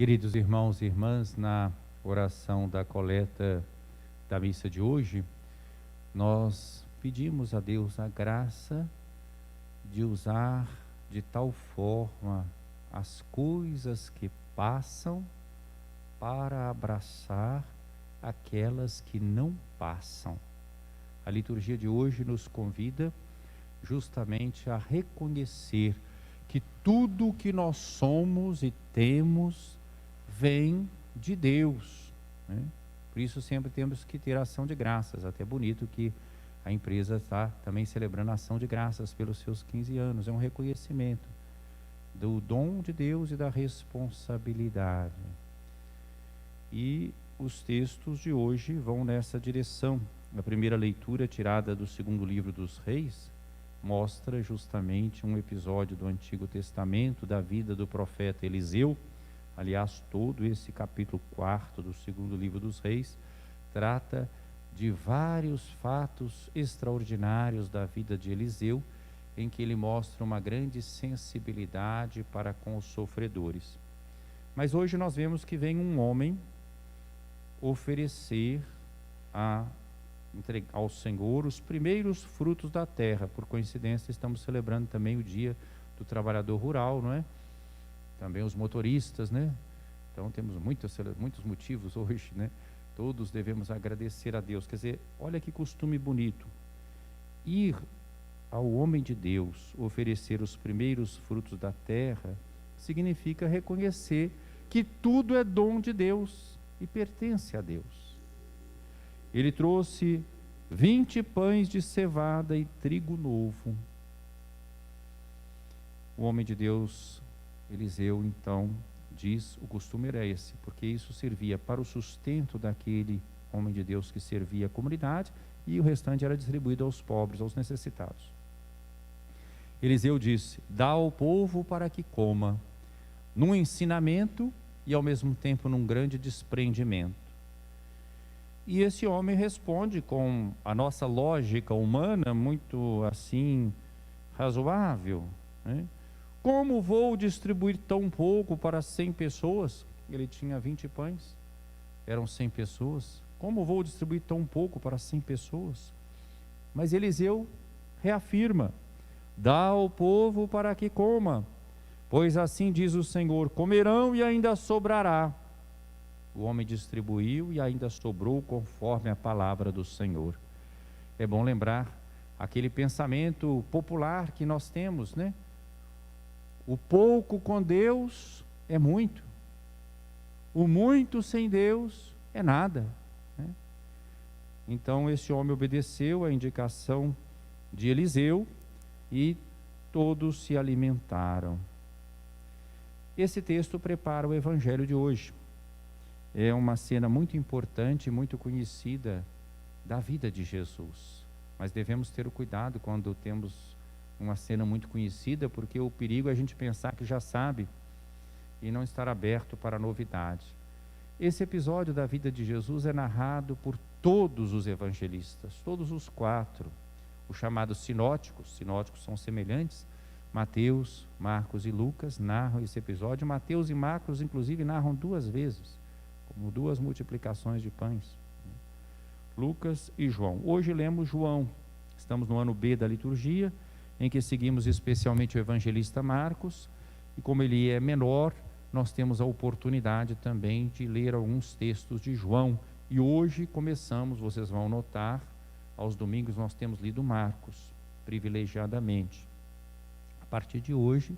Queridos irmãos e irmãs, na oração da coleta da missa de hoje, nós pedimos a Deus a graça de usar de tal forma as coisas que passam para abraçar aquelas que não passam. A liturgia de hoje nos convida justamente a reconhecer que tudo o que nós somos e temos vem de Deus, né? Por isso sempre temos que ter ação de graças. Até bonito que a empresa está também celebrando a ação de graças pelos seus 15 anos. É um reconhecimento do dom de Deus e da responsabilidade. E os textos de hoje vão nessa direção. A primeira leitura, tirada do segundo livro dos Reis, mostra justamente um episódio do Antigo Testamento, da vida do profeta Eliseu. Aliás, todo esse capítulo 4 do segundo livro dos Reis trata de vários fatos extraordinários da vida de Eliseu, em que ele mostra uma grande sensibilidade para com os sofredores. Mas hoje nós vemos que vem um homem oferecer ao Senhor os primeiros frutos da terra. Por coincidência, estamos celebrando também o dia do trabalhador rural, não é? Também os motoristas, né? Então temos muitos motivos hoje, né? Todos devemos agradecer a Deus. Quer dizer, olha que costume bonito. Ir ao homem de Deus, oferecer os primeiros frutos da terra, significa reconhecer que tudo é dom de Deus e pertence a Deus. Ele trouxe 20 pães de cevada e trigo novo. O homem de Deus, Eliseu, então, diz, o costume era esse, porque isso servia para o sustento daquele homem de Deus que servia a comunidade, e o restante era distribuído aos pobres, aos necessitados. Eliseu disse: dá ao povo para que coma, num ensinamento e ao mesmo tempo num grande desprendimento. E esse homem responde com a nossa lógica humana, muito assim, razoável, né? Como vou distribuir tão pouco para 100 pessoas? Ele tinha 20 pães, eram 100 pessoas. Como vou distribuir tão pouco para 100 pessoas? Mas Eliseu reafirma: dá ao povo para que coma, pois assim diz o Senhor, comerão e ainda sobrará. O homem distribuiu e ainda sobrou conforme a palavra do Senhor. É bom lembrar aquele pensamento popular que nós temos, né? O pouco com Deus é muito. O muito sem Deus é nada, né? Então esse homem obedeceu à indicação de Eliseu e todos se alimentaram. Esse texto prepara o evangelho de hoje. É uma cena muito importante, muito conhecida da vida de Jesus. Mas devemos ter o cuidado quando temos uma cena muito conhecida, porque o perigo é a gente pensar que já sabe e não estar aberto para a novidade. Esse episódio da vida de Jesus é narrado por todos os evangelistas, todos os 4, os chamados sinóticos. Sinóticos são semelhantes. Mateus, Marcos e Lucas narram esse episódio. Mateus e Marcos, inclusive, narram 2 vezes, como 2 multiplicações de pães. Lucas e João. Hoje lemos João. Estamos no ano B da liturgia, em que seguimos especialmente o evangelista Marcos, e como ele é menor, nós temos a oportunidade também de ler alguns textos de João. E hoje começamos, vocês vão notar, aos domingos nós temos lido Marcos, privilegiadamente. A partir de hoje,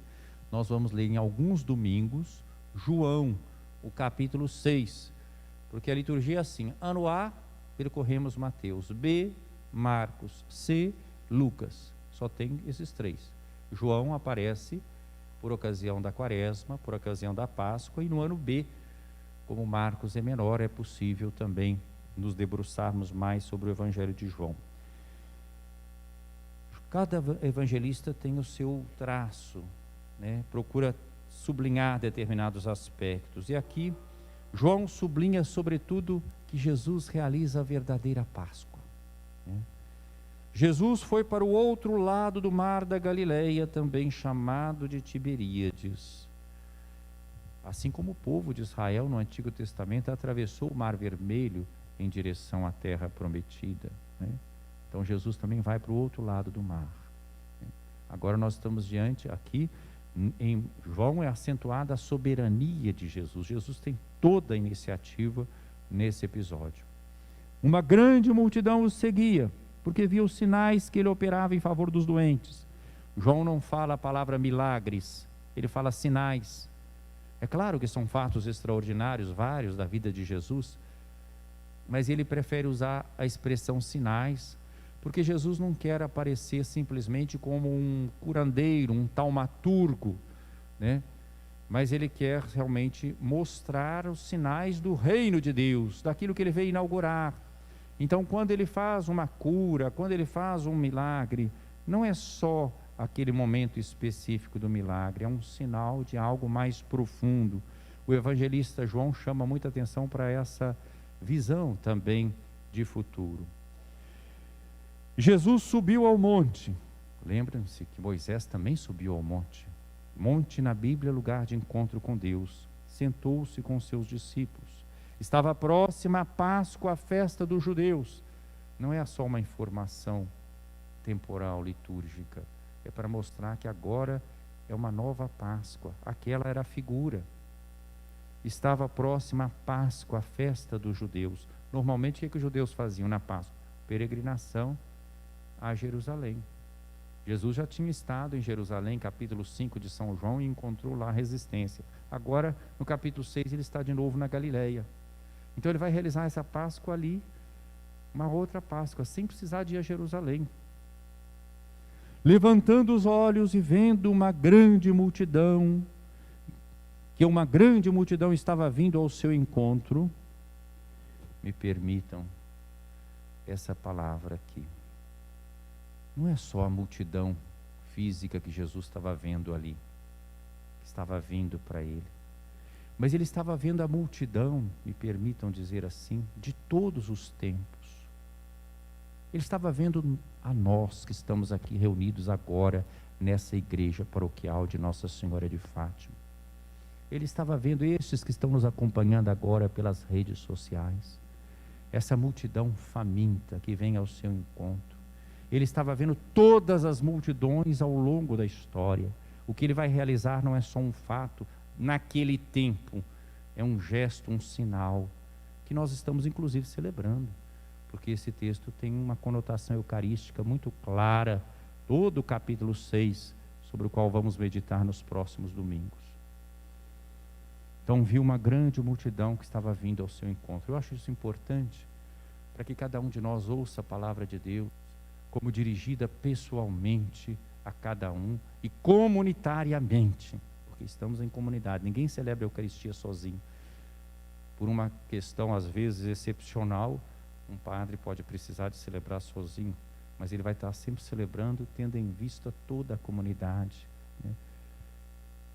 nós vamos ler em alguns domingos João, o capítulo 6, porque a liturgia é assim: ano A, percorremos Mateus, B, Marcos, C, Lucas. Só tem esses 3. João aparece por ocasião da Quaresma, por ocasião da Páscoa, e no ano B, como Marcos é menor, é possível também nos debruçarmos mais sobre o Evangelho de João. Cada evangelista tem o seu traço, né? Procura sublinhar determinados aspectos. E aqui, João sublinha sobretudo que Jesus realiza a verdadeira Páscoa, né? Jesus foi para o outro lado do mar da Galileia, também chamado de Tiberíades. Assim como o povo de Israel no Antigo Testamento atravessou o Mar Vermelho em direção à terra prometida, né? Então Jesus também vai para o outro lado do mar, né? Agora nós estamos diante aqui, em João é acentuada a soberania de Jesus. Jesus tem toda a iniciativa nesse episódio. Uma grande multidão o seguia, porque via os sinais que ele operava em favor dos doentes. João não fala a palavra milagres, ele fala sinais. É claro que são fatos extraordinários, vários da vida de Jesus, mas ele prefere usar a expressão sinais, porque Jesus não quer aparecer simplesmente como um curandeiro, um taumaturgo, né? Mas ele quer realmente mostrar os sinais do reino de Deus, daquilo que ele veio inaugurar. Então, quando ele faz uma cura, quando ele faz um milagre, não é só aquele momento específico do milagre, é um sinal de algo mais profundo. O evangelista João chama muita atenção para essa visão também de futuro. Jesus subiu ao monte. Lembram-se que Moisés também subiu ao monte. Monte na Bíblia é lugar de encontro com Deus. Sentou-se com seus discípulos. Estava próxima a Páscoa, a festa dos judeus. Não é só uma informação temporal, litúrgica. É para mostrar que agora é uma nova Páscoa. Aquela era a figura. Estava próxima a Páscoa, a festa dos judeus. Normalmente o que os judeus faziam na Páscoa? Peregrinação a Jerusalém. Jesus já tinha estado em Jerusalém, capítulo 5 de São João, e encontrou lá resistência. Agora, no capítulo 6, ele está de novo na Galileia. Então ele vai realizar essa Páscoa ali, uma outra Páscoa, sem precisar de ir a Jerusalém. Levantando os olhos e vendo uma grande multidão, que uma grande multidão estava vindo ao seu encontro, me permitam essa palavra aqui. Não é só a multidão física que Jesus estava vendo ali, que estava vindo para ele, mas ele estava vendo a multidão, me permitam dizer assim, de todos os tempos. Ele estava vendo a nós que estamos aqui reunidos agora nessa igreja paroquial de Nossa Senhora de Fátima. Ele estava vendo estes que estão nos acompanhando agora pelas redes sociais, essa multidão faminta que vem ao seu encontro. Ele estava vendo todas as multidões ao longo da história. O que ele vai realizar não é só um fato naquele tempo, é um gesto, um sinal, que nós estamos inclusive celebrando, porque esse texto tem uma conotação eucarística muito clara, todo o capítulo 6, sobre o qual vamos meditar nos próximos domingos. Então viu uma grande multidão que estava vindo ao seu encontro. Eu acho isso importante, para que cada um de nós ouça a palavra de Deus, como dirigida pessoalmente a cada um e comunitariamente, porque estamos em comunidade, ninguém celebra a Eucaristia sozinho. Por uma questão às vezes excepcional, um padre pode precisar de celebrar sozinho, mas ele vai estar sempre celebrando, tendo em vista toda a comunidade, né?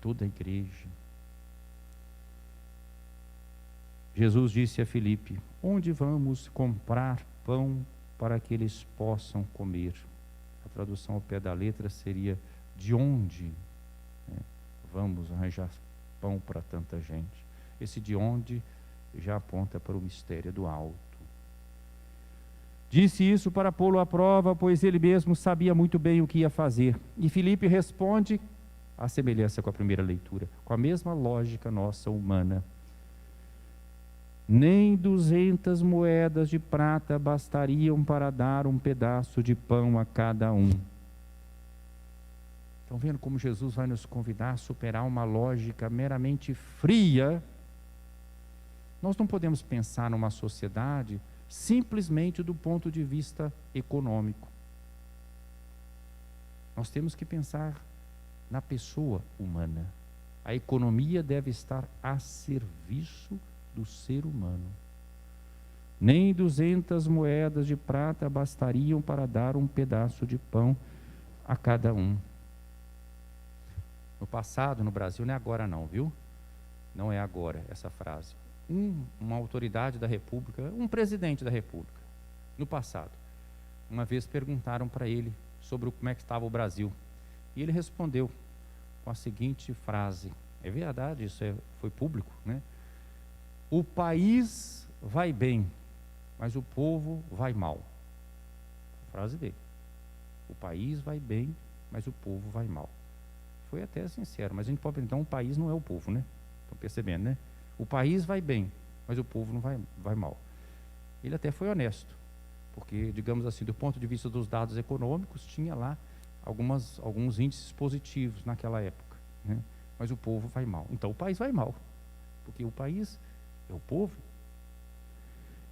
Toda a igreja. Jesus disse a Filipe: onde vamos comprar pão para que eles possam comer? A tradução ao pé da letra seria: de onde, né, vamos arranjar pão para tanta gente? Esse de onde já aponta para o mistério do alto. Disse isso para pô-lo à prova, pois ele mesmo sabia muito bem o que ia fazer. E Filipe responde, à semelhança com a primeira leitura, com a mesma lógica nossa humana: nem 200 moedas de prata bastariam para dar um pedaço de pão a cada um. Estão vendo como Jesus vai nos convidar a superar uma lógica meramente fria? Nós não podemos pensar numa sociedade simplesmente do ponto de vista econômico. Nós temos que pensar na pessoa humana. A economia deve estar a serviço do ser humano. Nem 200 moedas de prata bastariam para dar um pedaço de pão a cada um. No passado, no Brasil, não é agora não, viu? Não é agora essa frase. Uma autoridade da República, um presidente da República, no passado, uma vez perguntaram para ele sobre como é que estava o Brasil. E ele respondeu com a seguinte frase, É verdade, isso foi público, né? O país vai bem, mas o povo vai mal. Frase dele. O país vai bem, mas o povo vai mal. Foi até sincero, mas a gente pode perguntar, o país não é o povo, né? Estão percebendo, né? O país vai bem, mas o povo não vai mal. Ele até foi honesto, porque, digamos assim, do ponto de vista dos dados econômicos, tinha lá alguns índices positivos naquela época, né? Mas o povo vai mal. Então o país vai mal, porque o país é o povo.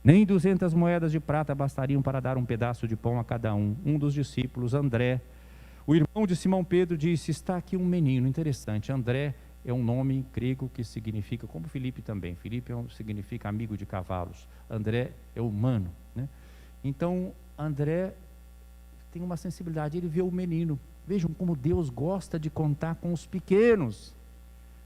Nem 200 moedas de prata bastariam para dar um pedaço de pão a cada um. Um dos discípulos, André, o irmão de Simão Pedro, disse: está aqui um menino. Interessante, André é um nome grego que significa, como Filipe também, Filipe significa amigo de cavalos, André é humano, né? Então André tem uma sensibilidade, ele vê o menino. Vejam como Deus gosta de contar com os pequenos.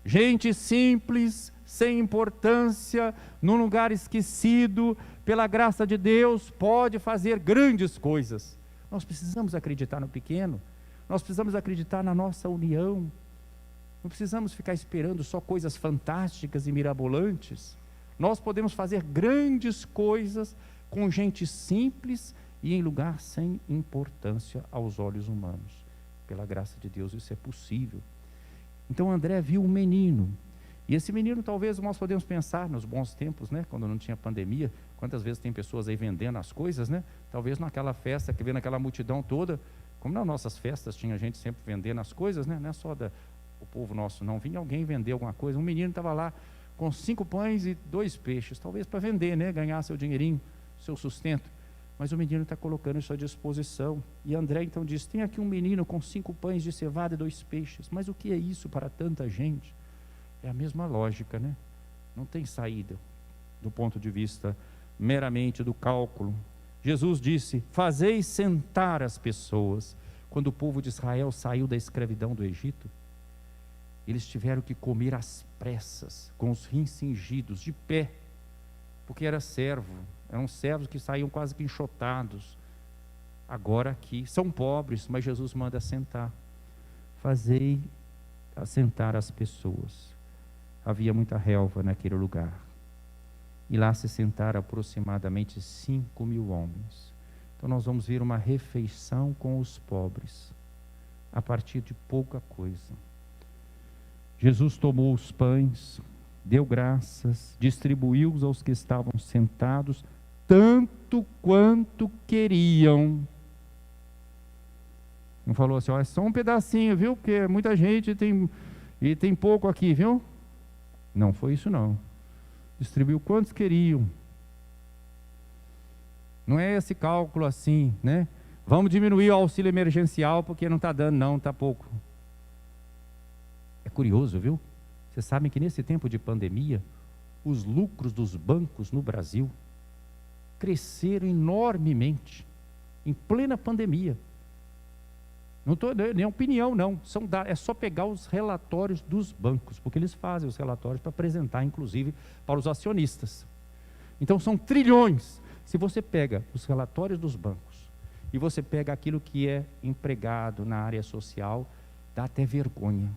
Gente simples, sem importância, num lugar esquecido, pela graça de Deus, pode fazer grandes coisas. Nós precisamos acreditar no pequeno, nós precisamos acreditar na nossa união, não precisamos ficar esperando só coisas fantásticas e mirabolantes. Nós podemos fazer grandes coisas com gente simples e em lugar sem importância aos olhos humanos. Pela graça de Deus isso é possível. Então André viu um menino, e esse menino talvez nós podemos pensar nos bons tempos, né? Quando não tinha pandemia, quantas vezes tem pessoas aí vendendo as coisas, né? Talvez naquela festa, que vê naquela multidão toda, como nas nossas festas tinha gente sempre vendendo as coisas, né? Não é só o povo nosso não, vinha alguém vender alguma coisa, um menino estava lá com 5 pães e 2 peixes, talvez para vender, né? Ganhar seu dinheirinho, seu sustento. Mas o menino está colocando isso à disposição. E André então diz: tem aqui um menino com 5 pães de cevada e 2 peixes. Mas o que é isso para tanta gente? É a mesma lógica, né? Não tem saída do ponto de vista meramente do cálculo. Jesus disse: fazei sentar as pessoas. Quando o povo de Israel saiu da escravidão do Egito, eles tiveram que comer às pressas, com os rins cingidos, de pé, porque era servo. Eram servos que saíam quase que enxotados. Agora aqui, são pobres, mas Jesus manda sentar. Fazei assentar as pessoas. Havia muita relva naquele lugar. E lá se sentaram aproximadamente 5.000 homens. Então nós vamos ver uma refeição com os pobres, a partir de pouca coisa. Jesus tomou os pães, deu graças, distribuiu-os aos que estavam sentados, tanto quanto queriam. Não falou assim: ó, é só um pedacinho, viu? Porque muita gente tem pouco aqui, viu? Não foi isso não. Distribuiu quantos queriam. Não é esse cálculo assim, né? Vamos diminuir o auxílio emergencial porque não está dando, não, está pouco. É curioso, viu? Vocês sabem que nesse tempo de pandemia, os lucros dos bancos no Brasil cresceram enormemente, em plena pandemia. Não estou nem opinião, não. É só pegar os relatórios dos bancos, porque eles fazem os relatórios para apresentar, inclusive, para os acionistas. Então, são trilhões. Se você pega os relatórios dos bancos e você pega aquilo que é empregado na área social, dá até vergonha.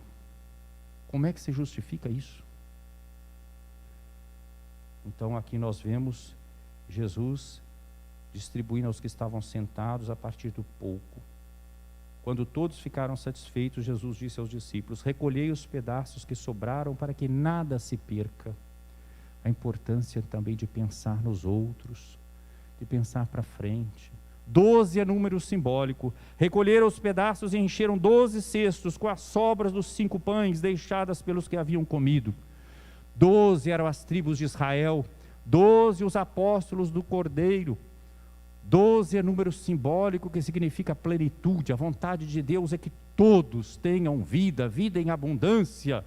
Como é que se justifica isso? Então, aqui nós vemos Jesus distribuindo aos que estavam sentados a partir do pouco. Quando todos ficaram satisfeitos, Jesus disse aos discípulos: recolhei os pedaços que sobraram para que nada se perca. A importância também de pensar nos outros, de pensar para frente. 12 é número simbólico. Recolheram os pedaços e encheram 12 cestos com as sobras dos 5 pães deixadas pelos que haviam comido. 12 eram as tribos de Israel, 12 os apóstolos do Cordeiro. 12 é número simbólico que significa plenitude. A vontade de Deus é que todos tenham vida, vida em abundância.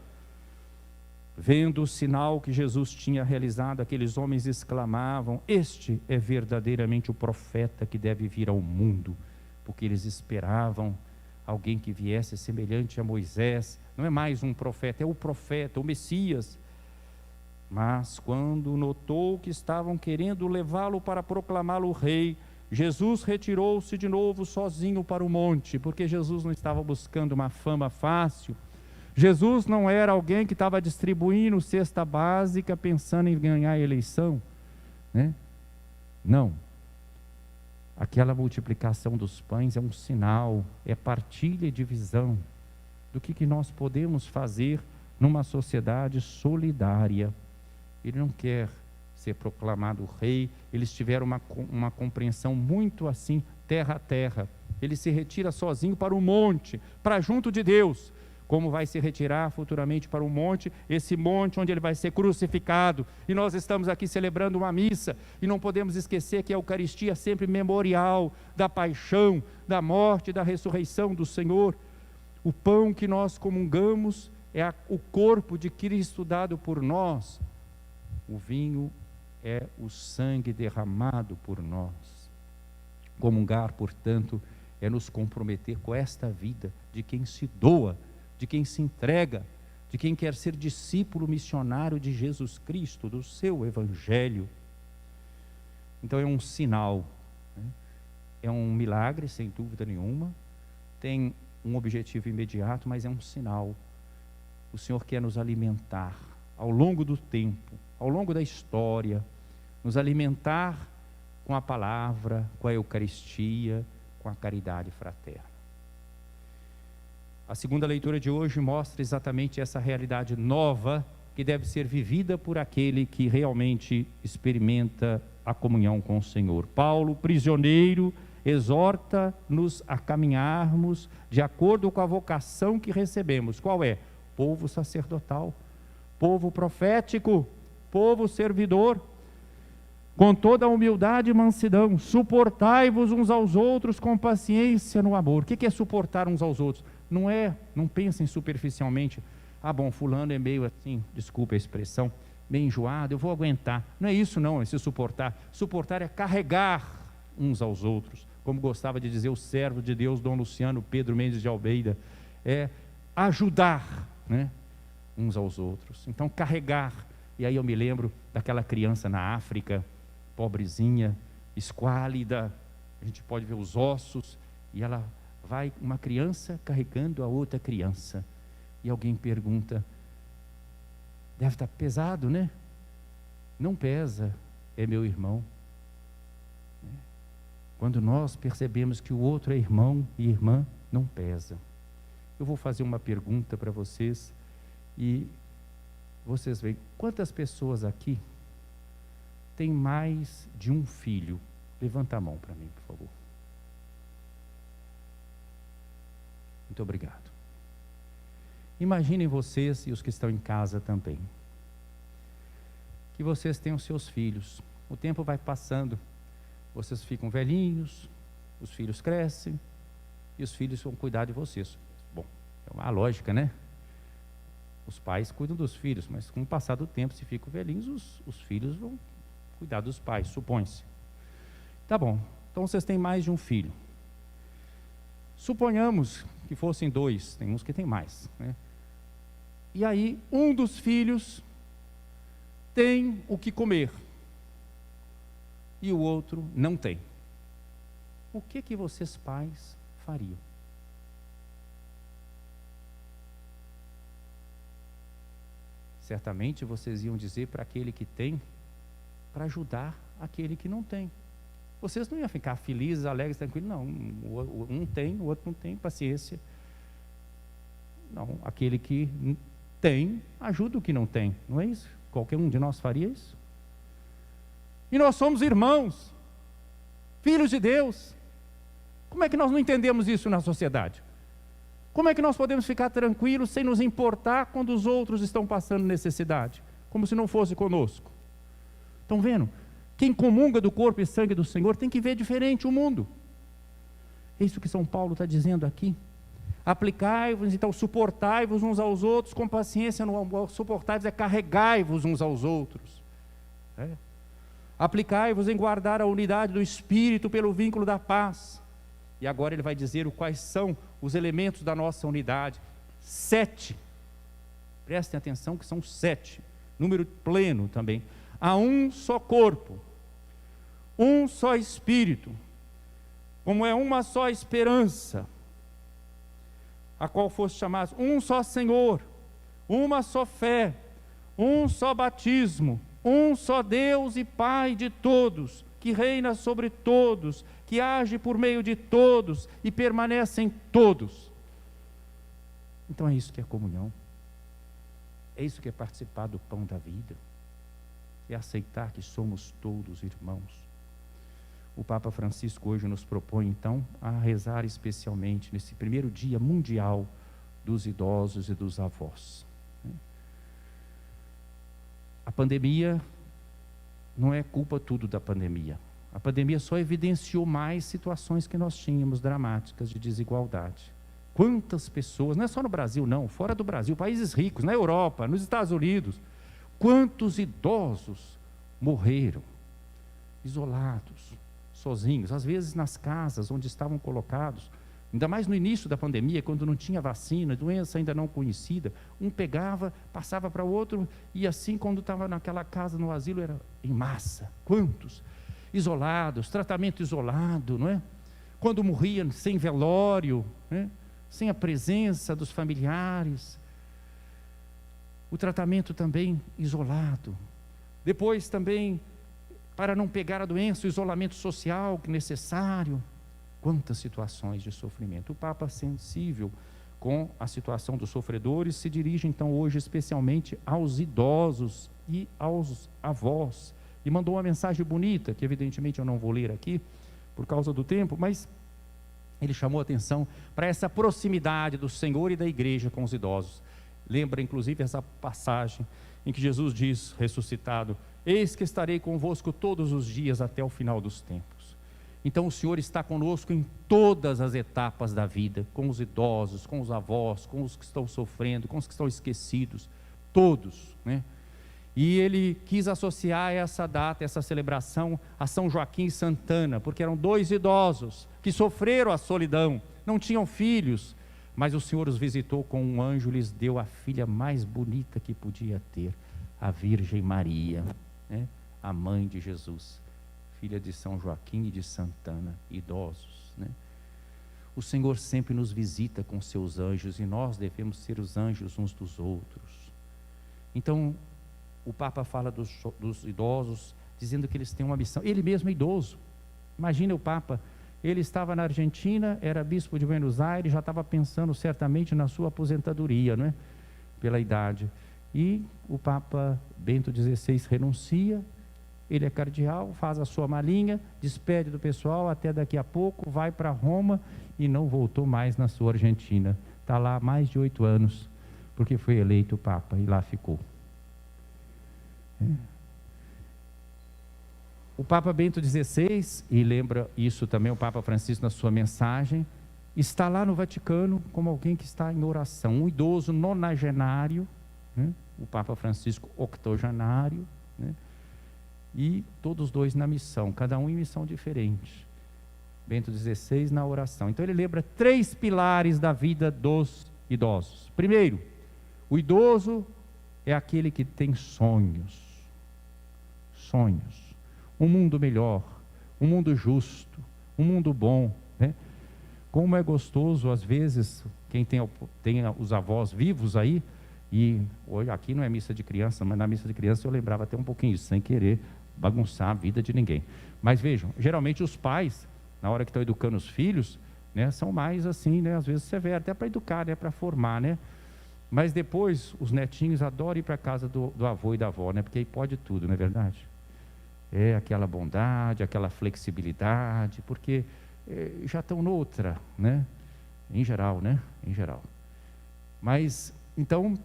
Vendo o sinal que Jesus tinha realizado, aqueles homens exclamavam: este é verdadeiramente o profeta que deve vir ao mundo, porque eles esperavam alguém que viesse semelhante a Moisés. Não é mais um profeta, é o profeta, o Messias. Mas quando notou que estavam querendo levá-lo para proclamá-lo rei, Jesus retirou-se de novo sozinho para o monte, porque Jesus não estava buscando uma fama fácil. Jesus não era alguém que estava distribuindo cesta básica pensando em ganhar a eleição, né? Não. Aquela multiplicação dos pães é um sinal, é partilha e divisão do que nós podemos fazer numa sociedade solidária. Ele não quer ser proclamado rei. Eles tiveram uma compreensão muito assim, terra a terra. Ele se retira sozinho para o monte, para junto de Deus, como vai se retirar futuramente para o monte, esse monte onde ele vai ser crucificado. E nós estamos aqui celebrando uma missa, e não podemos esquecer que a Eucaristia é sempre memorial da paixão, da morte e da ressurreição do Senhor. O pão que nós comungamos é o corpo de Cristo dado por nós. O vinho é o sangue derramado por nós. Comungar, portanto, é nos comprometer com esta vida de quem se doa, de quem se entrega, de quem quer ser discípulo missionário de Jesus Cristo, do seu Evangelho. Então é um sinal, né? É um milagre, sem dúvida nenhuma, tem um objetivo imediato, mas é um sinal. O Senhor quer nos alimentar ao longo do tempo, ao longo da história, nos alimentar com a palavra, com a Eucaristia, com a caridade fraterna. A segunda leitura de hoje mostra exatamente essa realidade nova que deve ser vivida por aquele que realmente experimenta a comunhão com o Senhor. Paulo, prisioneiro, exorta-nos a caminharmos de acordo com a vocação que recebemos. Qual é? Povo sacerdotal, povo profético, povo servidor, com toda a humildade e mansidão, suportai-vos uns aos outros com paciência no amor. O que é suportar uns aos outros? Não pensem superficialmente, bom, fulano é meio assim, desculpa a expressão, meio enjoado, eu vou aguentar. Não é isso não, esse suportar. Suportar é carregar uns aos outros, como gostava de dizer o servo de Deus, Dom Luciano Pedro Mendes de Almeida, é ajudar, né, uns aos outros. Então carregar, e aí eu me lembro daquela criança na África, pobrezinha, esquálida, a gente pode ver os ossos, e ela vai, uma criança carregando a outra criança, e alguém pergunta, deve estar pesado, né? Não pesa, é meu irmão. Quando nós percebemos que o outro é irmão e irmã, não pesa. Eu vou fazer uma pergunta para vocês, e vocês veem, quantas pessoas aqui têm mais de um filho? Levanta a mão para mim, por favor. Muito obrigado. Imaginem vocês e os que estão em casa também, que vocês têm os seus filhos, o tempo vai passando, vocês ficam velhinhos, os filhos crescem, e os filhos vão cuidar de vocês. Bom, é uma lógica, né? Os pais cuidam dos filhos, mas com o passar do tempo, se ficam velhinhos, os filhos vão cuidar dos pais, supõe-se. Tá bom, então vocês têm mais de um filho. Suponhamos que fossem dois, tem uns que tem mais, né? E aí, um dos filhos tem o que comer, e o outro não tem. O que vocês pais fariam? Certamente vocês iam dizer para aquele que tem, para ajudar aquele que não tem. Vocês não iam ficar felizes, alegres, tranquilos, não. Um tem, o outro não tem, paciência. Não, aquele que tem, ajuda o que não tem, não é isso? Qualquer um de nós faria isso? E nós somos irmãos, filhos de Deus. Como é que nós não entendemos isso na sociedade? Como é que nós podemos ficar tranquilos sem nos importar quando os outros estão passando necessidade? Como se não fosse conosco. Estão vendo? Quem comunga do corpo e sangue do Senhor tem que ver diferente o mundo. É isso que São Paulo está dizendo aqui. Aplicai-vos, então suportai-vos uns aos outros com paciência. Suportai-vos é carregai-vos uns aos outros. Aplicai-vos em guardar a unidade do Espírito pelo vínculo da paz. E agora ele vai dizer quais são os elementos da nossa unidade. 7. Prestem atenção que são 7. Número pleno também. Há um só corpo, um só Espírito, como é uma só esperança, a qual foste chamados, um só Senhor, uma só fé, um só batismo, um só Deus e Pai de todos, que reina sobre todos, que age por meio de todos e permanece em todos. Então é isso que é comunhão, é isso que é participar do pão da vida, é aceitar que somos todos irmãos. O Papa Francisco hoje nos propõe então a rezar especialmente nesse primeiro dia mundial dos idosos e dos avós. A pandemia não é culpa tudo da pandemia. A pandemia só evidenciou mais situações que nós tínhamos dramáticas de desigualdade. Quantas pessoas, não é só no Brasil não, fora do Brasil, países ricos, na Europa, nos Estados Unidos, quantos idosos morreram, isolados, sozinhos, às vezes nas casas onde estavam colocados, ainda mais no início da pandemia, quando não tinha vacina, doença ainda não conhecida, um pegava, passava para o outro, e assim quando estava naquela casa, no asilo, era em massa. Quantos? Isolados, tratamento isolado, não é? Quando morriam sem velório, né? Sem a presença dos familiares, o tratamento também isolado. Depois também, para não pegar a doença, o isolamento social necessário. Quantas situações de sofrimento. O Papa, sensível com a situação dos sofredores, se dirige então hoje especialmente aos idosos e aos avós. E mandou uma mensagem bonita, que evidentemente eu não vou ler aqui, por causa do tempo, mas ele chamou a atenção para essa proximidade do Senhor e da igreja com os idosos. Lembra inclusive essa passagem em que Jesus diz, ressuscitado: eis que estarei convosco todos os dias até o final dos tempos. Então o Senhor está conosco em todas as etapas da vida, com os idosos, com os avós, com os que estão sofrendo, com os que estão esquecidos, todos, né? E ele quis associar essa data, essa celebração a São Joaquim e Santana, porque eram dois idosos que sofreram a solidão, não tinham filhos, mas o Senhor os visitou com um anjo e lhes deu a filha mais bonita que podia ter, a Virgem Maria, né? A mãe de Jesus, filha de São Joaquim e de Santana, idosos, né? O Senhor sempre nos visita com seus anjos e nós devemos ser os anjos uns dos outros. Então, o Papa fala dos idosos, dizendo que eles têm uma missão. Ele mesmo é idoso. Imagina o Papa, ele estava na Argentina, era bispo de Buenos Aires, já estava pensando certamente na sua aposentadoria, não é? Pela idade. E o Papa Bento XVI renuncia, ele é cardeal, faz a sua malinha, despede do pessoal, até daqui a pouco, vai para Roma e não voltou mais na sua Argentina. Está lá há mais de 8 anos, porque foi eleito Papa e lá ficou. O Papa Bento XVI, e lembra isso também o Papa Francisco na sua mensagem, está lá no Vaticano como alguém que está em oração, um idoso nonagenário, né? O Papa Francisco octogenário, né? E todos dois na missão, cada um em missão diferente. Bento XVI na oração. Então ele lembra 3 pilares da vida dos idosos. Primeiro, o idoso é aquele que tem sonhos, um mundo melhor, um mundo justo, um mundo bom, né? Como é gostoso, às vezes, quem tem os avós vivos aí, e hoje aqui não é missa de criança, mas na missa de criança eu lembrava até um pouquinho isso, sem querer bagunçar a vida de ninguém. Mas vejam, geralmente os pais, na hora que estão educando os filhos, né, são mais assim, né, às vezes severos, até para educar, né, para formar, né? Mas depois os netinhos adoram ir para a casa do avô e da avó, né? Porque aí pode tudo, não é verdade? É aquela bondade, aquela flexibilidade, porque já estão noutra, né? Em geral, né? Em geral. Mas, então,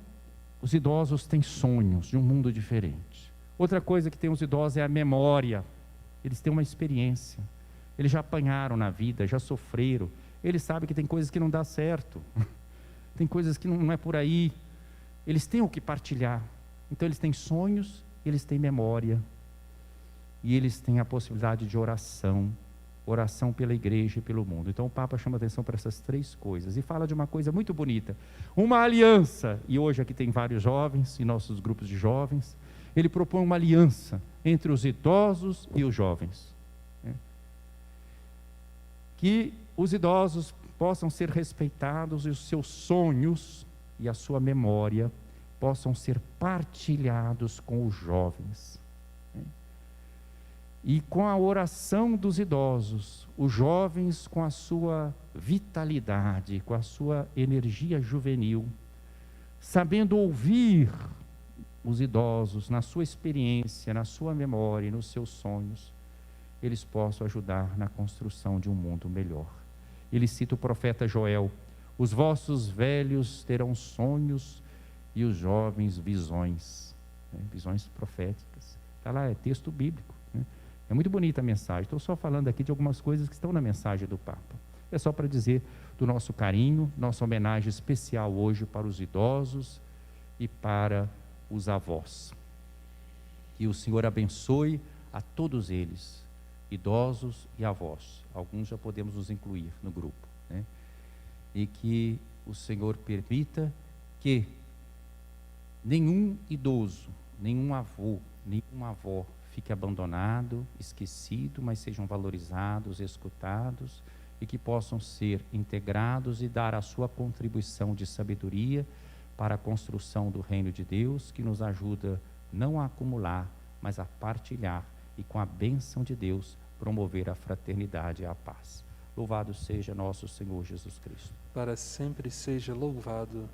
os idosos têm sonhos de um mundo diferente. Outra coisa que tem os idosos é a memória. Eles têm uma experiência. Eles já apanharam na vida, já sofreram. Eles sabem que tem coisas que não dá certo. Tem coisas que não é por aí. Eles têm o que partilhar. Então eles têm sonhos, eles têm memória. E eles têm a possibilidade de oração pela igreja e pelo mundo. Então o Papa chama atenção para essas 3 coisas. E fala de uma coisa muito bonita. Uma aliança. E hoje aqui tem vários jovens, em nossos grupos de jovens. Ele propõe uma aliança entre os idosos e os jovens. Que os idosos possam ser respeitados e os seus sonhos e a sua memória possam ser partilhados com os jovens. E com a oração dos idosos, os jovens com a sua vitalidade, com a sua energia juvenil, sabendo ouvir os idosos na sua experiência, na sua memória e nos seus sonhos, eles possam ajudar na construção de um mundo melhor. Ele cita o profeta Joel: os vossos velhos terão sonhos e os jovens visões, visões proféticas. Está lá, é texto bíblico. É muito bonita a mensagem. Estou só falando aqui de algumas coisas que estão na mensagem do Papa. É só para dizer do nosso carinho, nossa homenagem especial hoje para os idosos e para os avós. Que o Senhor abençoe a todos eles, idosos e avós. Alguns já podemos nos incluir no grupo, né? E que o Senhor permita que nenhum idoso, nenhum avô, nenhuma avó fique abandonado, esquecido, mas sejam valorizados, escutados e que possam ser integrados e dar a sua contribuição de sabedoria para a construção do reino de Deus, que nos ajuda não a acumular, mas a partilhar e com a bênção de Deus promover a fraternidade e a paz. Louvado seja nosso Senhor Jesus Cristo. Para sempre seja louvado.